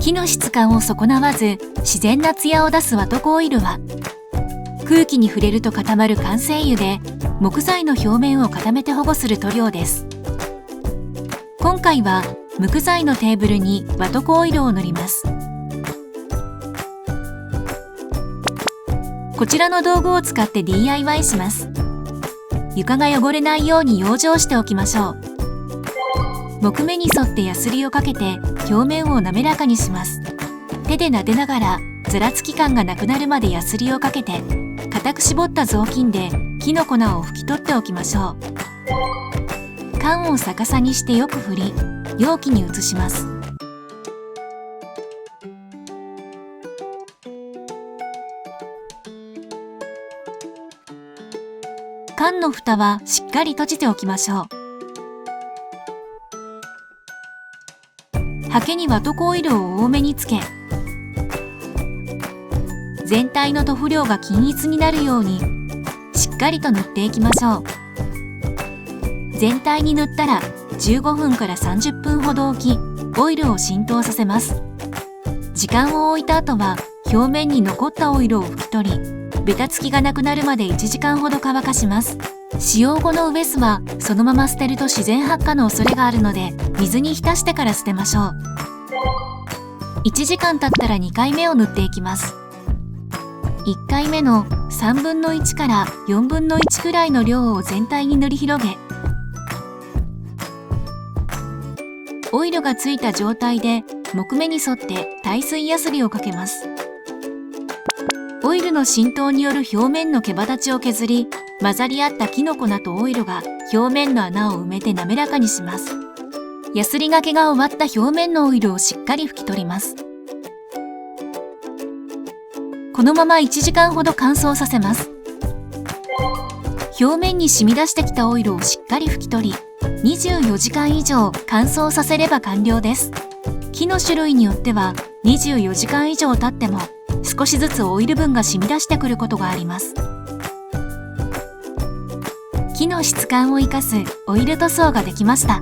木の質感を損なわず自然なツヤを出すワトコオイルは、空気に触れると固まる完成油で木材の表面を固めて保護する塗料です。今回は無垢材のテーブルにワトコオイルを塗ります。こちらの道具を使って DIY します。床が汚れないように養生しておきましょう。木目に沿ってヤスリをかけて表面を滑らかにします。手で撫でながらざらつき感がなくなるまでヤスリをかけて、固く絞った雑巾で木の粉を拭き取っておきましょう。缶を逆さにしてよく振り、容器に移します。缶の蓋はしっかり閉じておきましょう。ハケにワトコオイルを多めにつけ、全体の塗布量が均一になるようにしっかりと塗っていきましょう。全体に塗ったら15分から30分ほど置き、オイルを浸透させます。時間を置いた後は表面に残ったオイルを拭き取り、ベタつきがなくなるまで1時間ほど乾かします。使用後のウエスはそのまま捨てると自然発火の恐れがあるので、水に浸してから捨てましょう。1時間経ったら2回目を塗っていきます。1回目の3分の1から4分の1くらいの量を全体に塗り広げ、オイルがついた状態で木目に沿って耐水ヤスリをかけます。オイルの浸透による表面の毛羽立ちを削り、混ざり合った木の粉とオイルが表面の穴を埋めて滑らかにします。ヤスリがけが終わった表面のオイルをしっかり拭き取ります。このまま1時間ほど乾燥させます。表面に染み出してきたオイルをしっかり拭き取り、24時間以上乾燥させれば完了です。木の種類によっては24時間以上経っても少しずつオイル分が染み出してくることがあります。木の質感を生かすオイル塗装ができました。